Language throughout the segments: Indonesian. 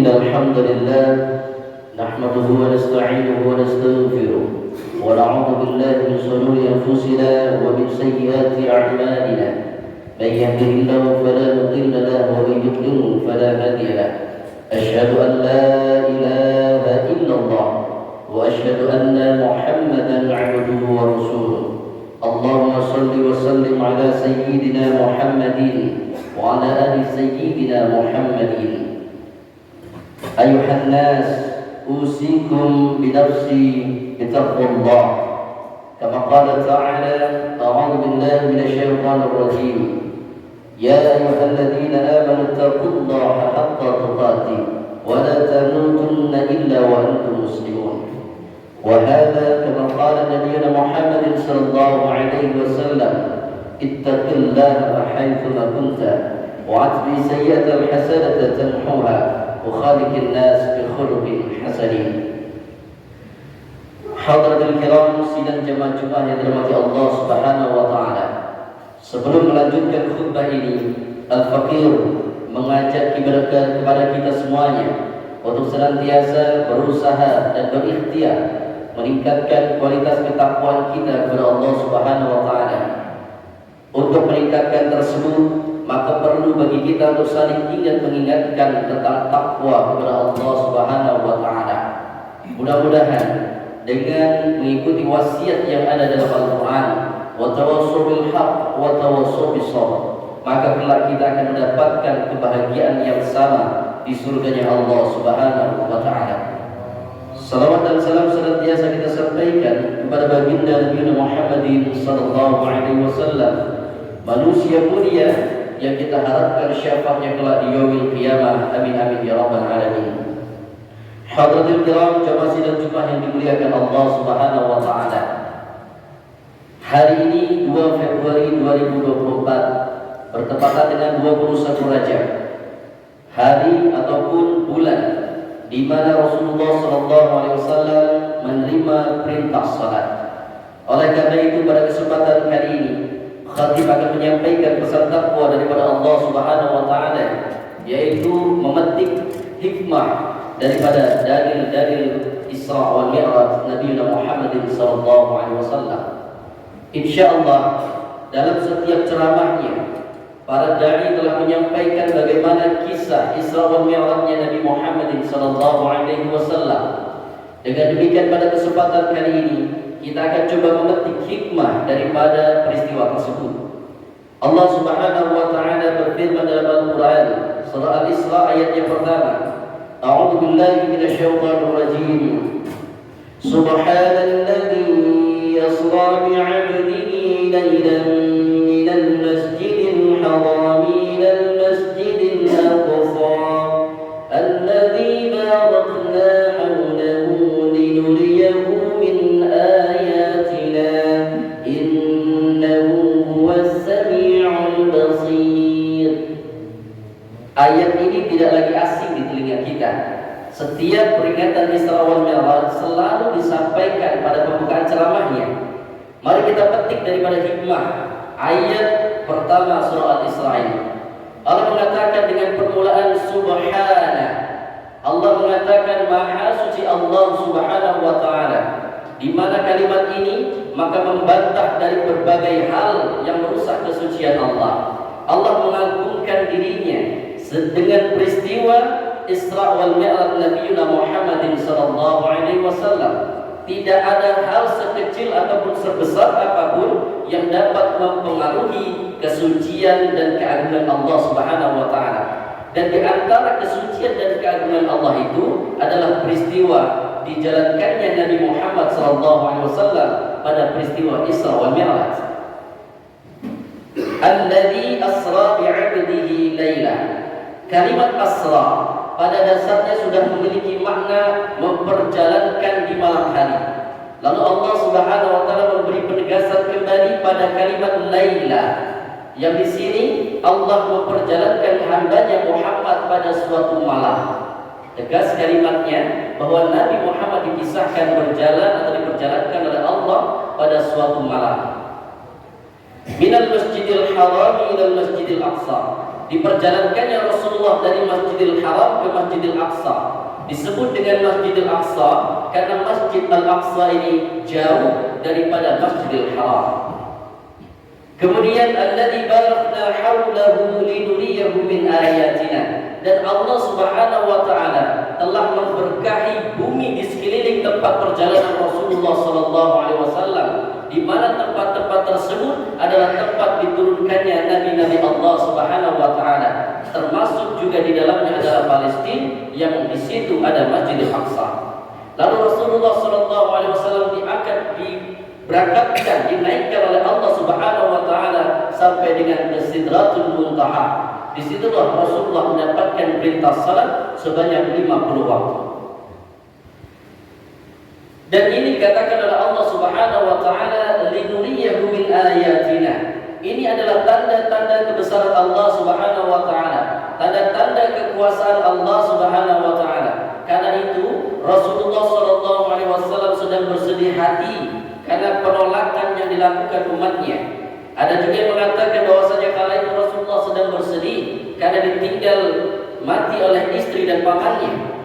إن الحمد لله نحمده ونستعينه ونستغفره ونعوذ بالله من شرور أنفسنا ومن سيئات أعمالنا من يهده الله فلا مضل له ومن يضلل فلا هادي له أشهد أن لا إله إلا الله وأشهد أن محمدا عبده ورسوله اللهم صل وسلم على سيدنا محمد وعلى آل سيدنا محمد أيها الناس أوصيكم بنفسي بتقوى الله كما قال تعالى أعوذ بالله من الشيطان الرجيم يا أيها الذين آمنوا اتقوا الله حق تقاته ولا تموتن إلا وأنتم مسلمون وهذا كما قال نبينا محمد صلى الله عليه وسلم اتق الله حيثما كنت وأتبع سيئة الحسنة تمحوها وخالق الناس بخلق حسن. Hadratul kiram sidang jemaah Jumat yang dirahmati Allah Subhanahu wa taala. Sebelum melanjutkan khutbah ini, Al-Faqir mengajak kepada kita semuanya untuk senantiasa berusaha dan berikhtiar meningkatkan kualitas ketakwaan kita kepada Allah Subhanahu wa taala. Untuk meningkatkan tersebut, maka perlu bagi kita untuk saling ingat mengingatkan tentang takwa kepada Allah Subhanahu wa taala. Mudah-mudahan dengan mengikuti wasiat yang ada dalam Al-Qur'an, wa tawassaw bil haqq wa tawassaw bis sabr, maka kelak kita akan mendapatkan kebahagiaan yang sama di surganya Allah Subhanahu wa taala. Salawat dan salam senantiasa kita sampaikan kepada baginda Nabi Muhammad sallallahu alaihi wasallam, manusia mulia yang kita harapkan syafaatnya kelak di yaumil qiyamah. Amin amin ya rabbal alamin. Hadratul kiram jamaah sidang Jumat yang dimuliakan Allah Subhanahu wa taala. Hari ini 2 Februari 2024 bertepatan dengan 21 Rajab, hari ataupun bulan di mana Rasulullah sallallahu alaihi wasallam menerima perintah salat. Oleh karena itu pada kesempatan kali ini khatib akan menyampaikan pesan takwa daripada Allah Subhanahu wa taala, yaitu memetik hikmah daripada dalil-dalil Isra wal Mi'raj Nabi Muhammad sallallahu alaihi wasallam. Insyaallah dalam setiap ceramahnya para dai telah menyampaikan bagaimana kisah Isra wal Mi'rajnya Nabi Muhammad sallallahu alaihi wasallam. Dengan demikian pada kesempatan kali ini kita akan coba memetik hikmah daripada peristiwa tersebut. Allah Subhanahu wa taala berfirman dalam Al-Qur'an surah Al-Isra ayat yang pertama, A'udzu billahi minasyaitonir rajim. Subhanalladzi yasra bi'abdihi laylan minal masjidil haram ilal masjidil aqsa alladzi barakna hawlahu linuriyahu min ayatina innahu huwas sami'ul basir. Ayat ini tidak lagi asing di telinga kita. Setiap peringatan Isra wal Mi'raj selalu disampaikan pada pembukaan ceramahnya. Mari kita petik daripada hikmah ayat pertama surah Al-Isra ini. Allah mengatakan dengan permulaan Subhana. Allah mengatakan Maha Suci Allah Subhanahu wa taala. Di mana kalimat ini maka membantah dari berbagai hal yang merusak kesucian Allah. Allah mengagungkan dirinya dengan peristiwa Isra wal Mi'raj Nabi Muhammad sallallahu alaihi wasallam. Tidak ada hal sekecil ataupun sebesar apapun yang dapat mempengaruhi kesucian dan keagungan Allah Subhanahu wa taala. Dan di antara kesucian dan keagungan Allah itu adalah peristiwa dijalankannya Nabi Muhammad sallallahu alaihi wasallam pada peristiwa Isra wal Mi'raj. Alladzi asra bi'abdihi laila. Kalimat asra pada dasarnya sudah memiliki makna memperjalankan di malam hari. Lalu Allah Subhanahu wa taala memberi penegasan kembali pada kalimat laila, yang di sini Allah memperjalankan hambanya Muhammad pada suatu malam. Tegas kalimatnya bahwa Nabi Muhammad dipisahkan berjalan atau diperjalankan oleh Allah pada suatu malam. Minal masjidil haram ilal masjidil aqsa. diperjalankannya Rasulullah dari Masjidil Haram ke Masjidil Aqsa. Disebut dengan Masjidil Aqsa karena Masjid Al-Aqsa ini jauh daripada Masjidil Haram. Kemudian alladzi barakna haulahu linuriyahu min ayatina, dan Allah Subhanahu wa taala telah memberkahi bumi di sekeliling tempat perjalanan Rasulullah sallallahu alaihi wasallam, di mana tempat-tempat tersebut adalah tempat diturunkannya nabi-nabi Allah Subhanahu wa taala, termasuk juga di dalamnya adalah Palestina yang di situ ada Masjidil Aqsa. Lalu Rasulullah sallallahu alaihi wasallam diberangkatkan, dinaikkan oleh Allah Subhanahu wa taala sampai dengan Sidratul Muntaha. Di situlah Rasulullah mendapatkan perintah salat sebanyak 50 waktu. Dan ini dikatakan oleh Allah Subhanahu wa taala linuriyahu min ayatina. Ini adalah tanda-tanda kebesaran Allah Subhanahu wa taala, tanda-tanda kekuasaan Allah Subhanahu wa taala. Karena itu Rasulullah sallallahu alaihi wasallam sedang bersedih hati karena penolakan yang dilakukan umatnya. Ada juga yang mengatakan bahwasanya kala itu Rasulullah sedang bersedih karena ditinggal mati oleh istri dan pamannya.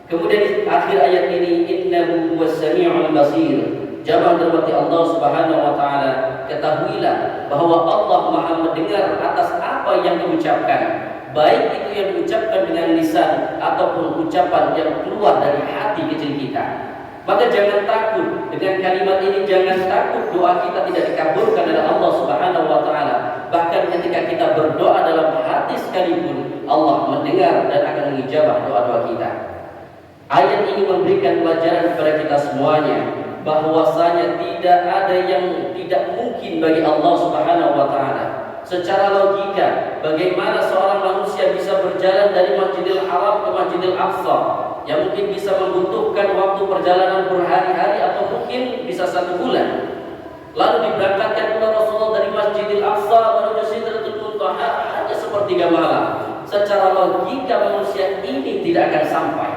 Kemudian di akhir ayat ini, innahu was-sami'ul basir. Jamaah dirahmati Allah Subhanahu wa taala, ketahuilah bahwa Allah Maha mendengar atas apa yang diucapkan, baik itu yang diucapkan dengan lisan ataupun ucapan yang keluar dari hati kecil kita. Maka jangan takut dengan kalimat ini, jangan takut doa kita tidak dikabulkan oleh Allah Subhanahu wa taala. Bahkan ketika kita berdoa dalam hati sekalipun, Allah mendengar dan akan mengijabah doa-doa kita. Ayat ini memberikan pelajaran kepada kita semuanya bahwasanya tidak ada yang tidak mungkin bagi Allah Subhanahu wa taala. Secara logika, bagaimana seorang manusia bisa berjalan dari Masjidil Haram ke Masjidil Aqsa yang mungkin bisa membutuhkan waktu perjalanan berhari-hari atau mungkin bisa 1 bulan. Lalu diberangkatkan oleh Rasulullah dari Masjidil Aqsa menuju Sidratul Muntaha hanya sepertiga malam. Secara logika manusia ini tidak akan sampai.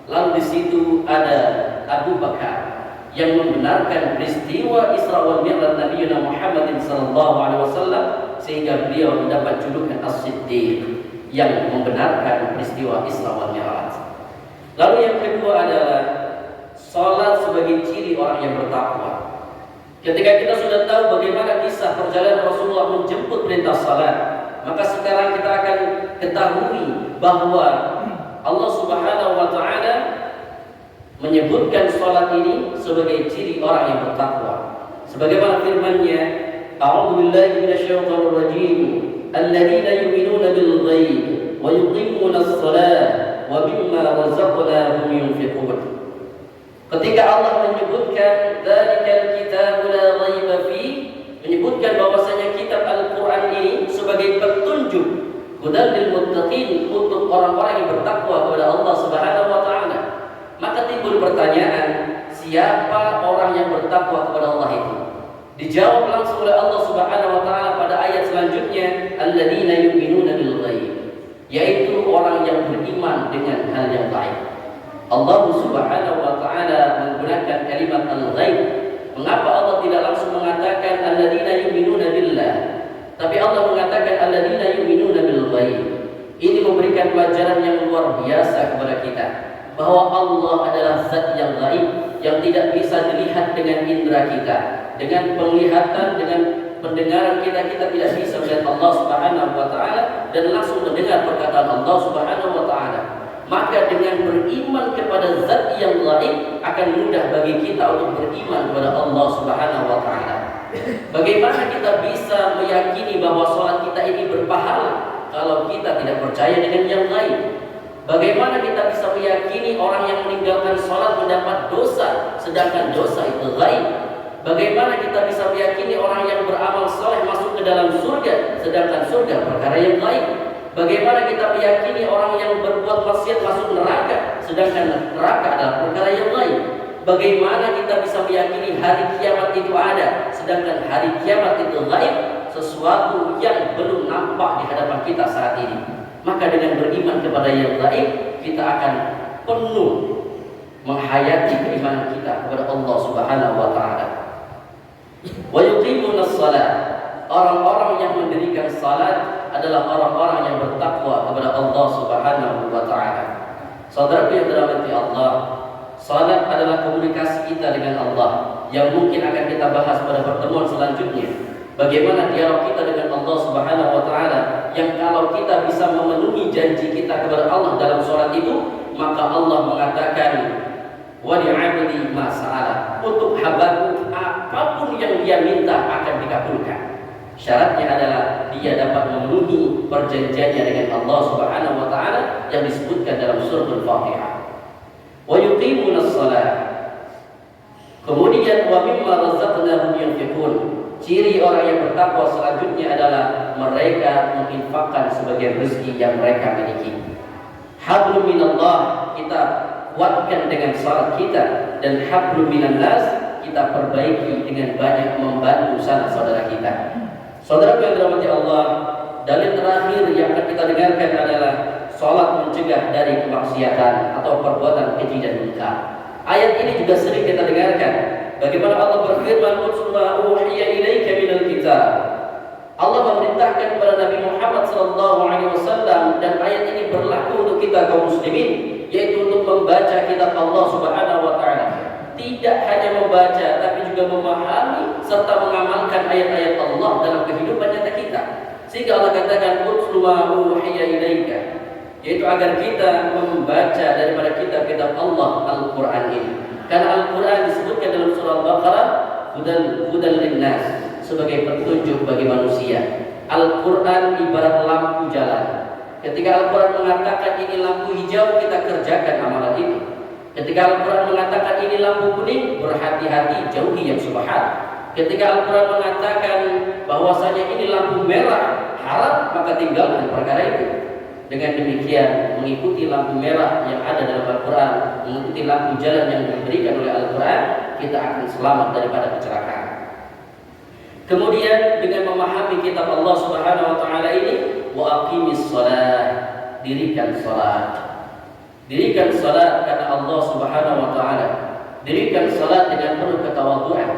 Lalu di situ ada Abu Bakar yang membenarkan peristiwa Isra wal Mi'raj Nabi Muhammad sallallahu alaihi wasallam, sehingga beliau mendapat julukan As-Siddiq yang membenarkan peristiwa Isra wal Mi'raj. Lalu yang kedua adalah salat sebagai ciri orang yang bertakwa. Ketika kita sudah tahu bagaimana kisah perjalanan Rasulullah menjemput perintah salat, maka sekarang kita akan ketahui bahwa Allah Subhanahu wa taala menyebutkan salat ini sebagai ciri orang yang bertakwa. Sebagaimana firman-Nya, A'udzu billahi minasyaitonir rajim, alladzina yu'minuna bil ghaib wa yuqimuna as-salata wa mimma razaqnahum yunfiqun. Ketika Allah menyebutkan dzalikal kitabu la raiba fi, menyebutkan bahwasanya kitab Al-Qur'an ini sebagai petunjuk hudan lil muttaqin, untuk orang-orang yang bertakwa kepada Allah Subhanahu wa taala. Maka timbul pertanyaan, siapa orang yang bertakwa kepada Allah itu? Dijawab langsung oleh Allah Subhanahu wa taala pada ayat selanjutnya, alladzina yu'minuna bil ghaib, yaitu orang yang beriman dengan hal yang gaib. Allah Subhanahu wa taala menggunakan kalimat al-ghaib. Mengapa Allah tidak langsung mengatakan alladzina yu'minuna billah, tapi Allah mengatakan alladzina yu'minuna bil ghaib? Ini memberikan pelajaran yang luar biasa kepada kita, bahwa Allah adalah zat yang gaib, yang tidak bisa dilihat dengan indera kita, dengan penglihatan, dengan pendengaran kita tidak bisa melihat Allah Subhanahu wa taala dan langsung mendengar perkataan Allah Subhanahu wa taala. Maka dengan beriman kepada zat yang gaib akan mudah bagi kita untuk beriman kepada Allah Subhanahu wa taala. Bagaimana kita bisa meyakini bahwa sholat kita ini berpahala kalau kita tidak percaya dengan yang gaib? Bagaimana kita bisa meyakini orang yang meninggalkan sholat mendapat dosa, sedangkan dosa itu gaib? Bagaimana kita bisa meyakini orang yang beramal soleh masuk ke dalam surga, sedangkan surga perkara yang gaib? Bagaimana kita meyakini orang yang berbuat maksiat masuk neraka, sedangkan neraka adalah perkara yang gaib? Bagaimana kita bisa meyakini hari kiamat itu ada, sedangkan hari kiamat itu gaib, sesuatu yang belum nampak di hadapan kita saat ini? Maka dengan beriman kepada yang gaib, kita akan penuh menghayati keimanan kita kepada Allah Subhanahu wa taala. Wa yuqimunas shalah, orang-orang yang mendirikan mendirikan salat adalah orang-orang yang bertakwa kepada Allah Subhanahu wa taala. Saudara yang dirahmati Allah, salat adalah komunikasi kita dengan Allah yang mungkin akan kita bahas pada pertemuan selanjutnya. Bagaimana dialog kita dengan Allah Subhanahu wa taala yang kalau kita bisa memenuhi janji kita kepada Allah dalam salat itu, maka Allah mengatakan wa li'abdi ma sa'ala, untuk habaku apapun yang dia minta akan dikabulkan. Syaratnya adalah dia dapat memenuhi perjanjiannya dengan Allah Subhanahu wa taala yang disebutkan dalam surah Al-Fatihah. Wa yuqimunas shalah. Kemudian wa mimma razaqnahum yunfiqun. Ciri orang yang bertakwa selanjutnya adalah mereka menginfakkan sebagian rezeki yang mereka miliki. Hablum minallah, kita kuatkan dengan salat kita, dan hablum minan nas kita perbaiki dengan banyak membantu sanak saudara kita. Saudara yang dirahmati Allah, dalil terakhir yang akan kita dengarkan adalah salat mencegah dari kemaksiatan atau perbuatan keji dan munkar. Ayat ini juga sering kita dengarkan. Bagaimana Allah berfirman, "Utlu ma uhiya ilaika minal kitab." Allah memerintahkan kepada Nabi Muhammad SAW, dan ayat ini berlaku untuk kita kaum muslimin, yaitu untuk membaca kitab Allah Subhanahu wa taala. Tidak hanya membaca, tapi juga memahami serta mengamalkan ayat-ayat Allah dalam kehidupan nyata kita. Sehingga Allah katakan, "Utlu ma uhiya ilaika," yaitu agar kita membaca daripada kitab-kitab Allah, Al-Quran ini. Karena Al-Quran disebutkan dalam surah Al-Baqarah, hudan linnas, sebagai petunjuk bagi manusia. Al-Quran ibarat lampu jalan. Ketika Al-Quran mengatakan ini lampu hijau, kita kerjakan amalan itu. Ketika Al-Quran mengatakan ini lampu kuning, berhati-hati jauhi yang subhat. Ketika Al-Quran mengatakan bahwasanya ini lampu merah, haram, maka tinggalkan perkara itu. Dengan demikian, mengikuti lampu merah yang ada dalam Al-Quran, mengikuti lampu jalan yang diberikan oleh Al-Quran, kita akan selamat daripada kecelakaan. Kemudian dengan memahami kitab Allah Subhanahu wa taala ini, wa aqimis shalah, dirikan salat. Dirikan salat karena Allah Subhanahu wa taala. Dirikan salat dengan penuh ketawaduan.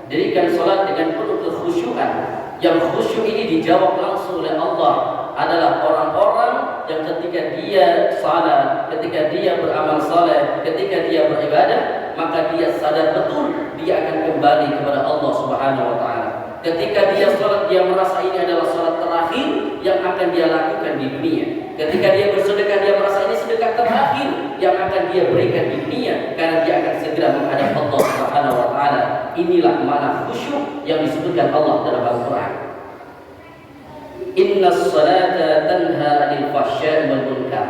Dirikan salat dengan penuh kekhusyuan. Yang khusyuk ini dijawab langsung oleh Allah adalah orang-orang yang ketika dia salat, ketika dia beramal saleh, ketika dia beribadah, maka dia sadar betul dia akan kembali kepada Allah Subhanahu wa taala. Ketika dia salat, dia merasa ini adalah salat terakhir yang akan dia lakukan di dunia. Ketika dia bersedekah, dia merasa ini sedekah terakhir yang akan dia berikan di dunia, karena dia akan segera menghadap Allah Subhanahu wa taala. Inilah mana khusyuk yang disebutkan Allah dalam Al-Quran. Innas salata tanha 'anil fahsya'i wal munkar.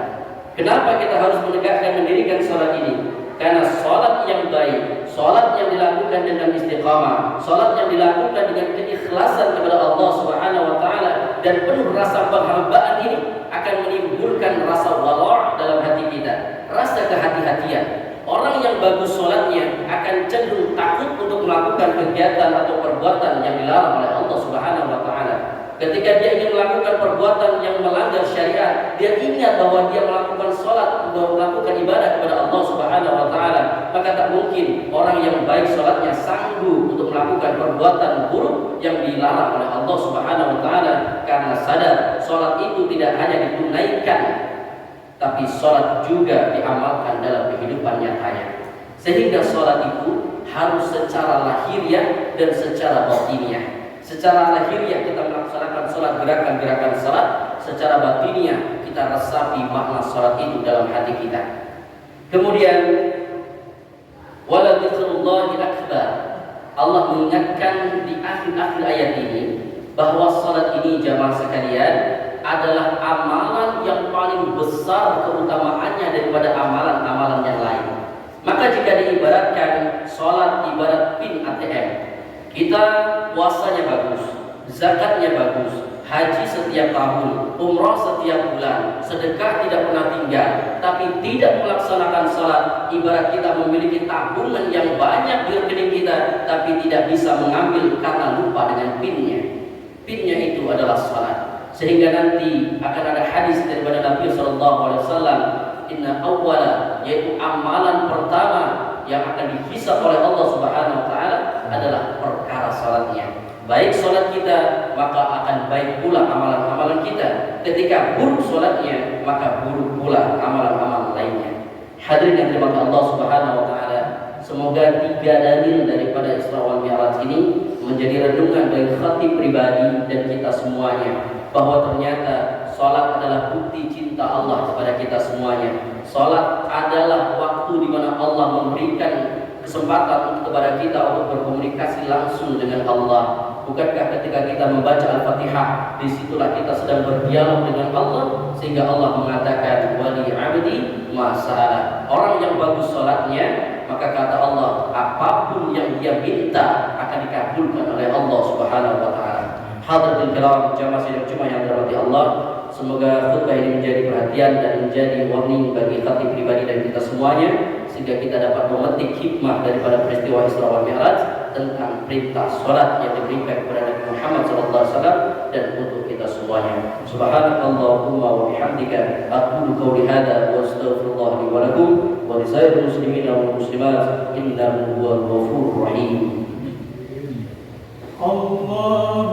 Kenapa kita harus menegakkan mendirikan salat ini? Karena salat yang baik, salat yang dilakukan dengan istiqamah, salat yang dilakukan dengan keikhlasan kepada Allah Subhanahu wa taala dan penuh rasa penghambaan ini akan menimbulkan rasa wala' dalam hati kita, rasa kehati-hatian. Orang yang bagus salatnya akan cenderung takut untuk melakukan kegiatan atau perbuatan yang dilarang oleh Allah Subhanahu wa taala. Ketika dia ingin melakukan perbuatan yang melanggar syariat, dia ingat bahwa dia melakukan salat, melakukan ibadah kepada Allah Subhanahu wa taala, maka tak mungkin orang yang baik salatnya sanggup untuk melakukan perbuatan buruk yang dilarang oleh Allah Subhanahu wa taala, karena sadar salat itu tidak hanya ditunaikan, tapi salat juga diamalkan dalam kehidupan nyatanya. Sehingga salat itu harus secara lahiriah dan secara batiniah. Secara lahiriah kita melaksanakan salat, gerakan-gerakan salat. Secara batiniah kita resapi makna salat itu dalam hati kita. Kemudian wala dzikrullahi akbar. Allah mengingatkan di akhir-akhir ayat ini bahwa salat ini jamaah sekalian adalah amalan yang paling besar keutamaannya daripada amalan-amalan yang lain. Maka jika diibaratkan salat ibarat pin ATM, kita puasanya bagus, zakatnya bagus, haji setiap tahun, umrah setiap bulan, sedekah tidak pernah tinggal, tapi tidak melaksanakan salat, ibarat kita memiliki tabungan yang banyak di rekening kita, tapi tidak bisa mengambil karena lupa dengan pinnya. Pinnya itu adalah salat. Sehingga nanti akan ada hadis daripada Nabi SAW, inna awwala, yaitu amalan pertama yang akan dihisab oleh Allah Subhanahu wa taala adalah perkara salatnya. baik sholat kita, maka akan baik pula amalan-amalan kita. Ketika buruk sholatnya, maka buruk pula amalan-amalan lainnya. Hadirin yang dirahmati Allah Subhanahu wa taala, semoga 3 dalil daripada Isra wal Mi'raj ini menjadi renungan bagi khatib pribadi dan kita semuanya, bahwa ternyata sholat adalah bukti cinta Allah kepada kita semuanya. Sholat adalah waktu di mana Allah memberikan kesempatan kepada kita untuk berkomunikasi langsung dengan Allah. Bukankah ketika kita membaca Al-Fatihah, disitulah kita sedang berdialog dengan Allah, sehingga Allah mengatakan wali abdi masalah. Orang yang bagus sholatnya, maka kata Allah, apapun yang dia minta akan dikabulkan oleh Allah Subhanahu wa taala. Hadirin kiram jamaah sidang Jumat yang dirahmati Allah, semoga khutbah ini menjadi perhatian dan menjadi warning bagi khatib pribadi dan kita semuanya, sehingga kita dapat memetik hikmah daripada peristiwa Isra wal Mi'raj tentang perintah salat yang diberikan kepada Nabi Muhammad SAW dan untuk kita semuanya. Subhanakallahumma wa bihamdika aqulu qawli hadza wa astaghfirullah li wa lakum wa li sairil muslimin wal muslimat innahu huwal ghafurur rahim. Allah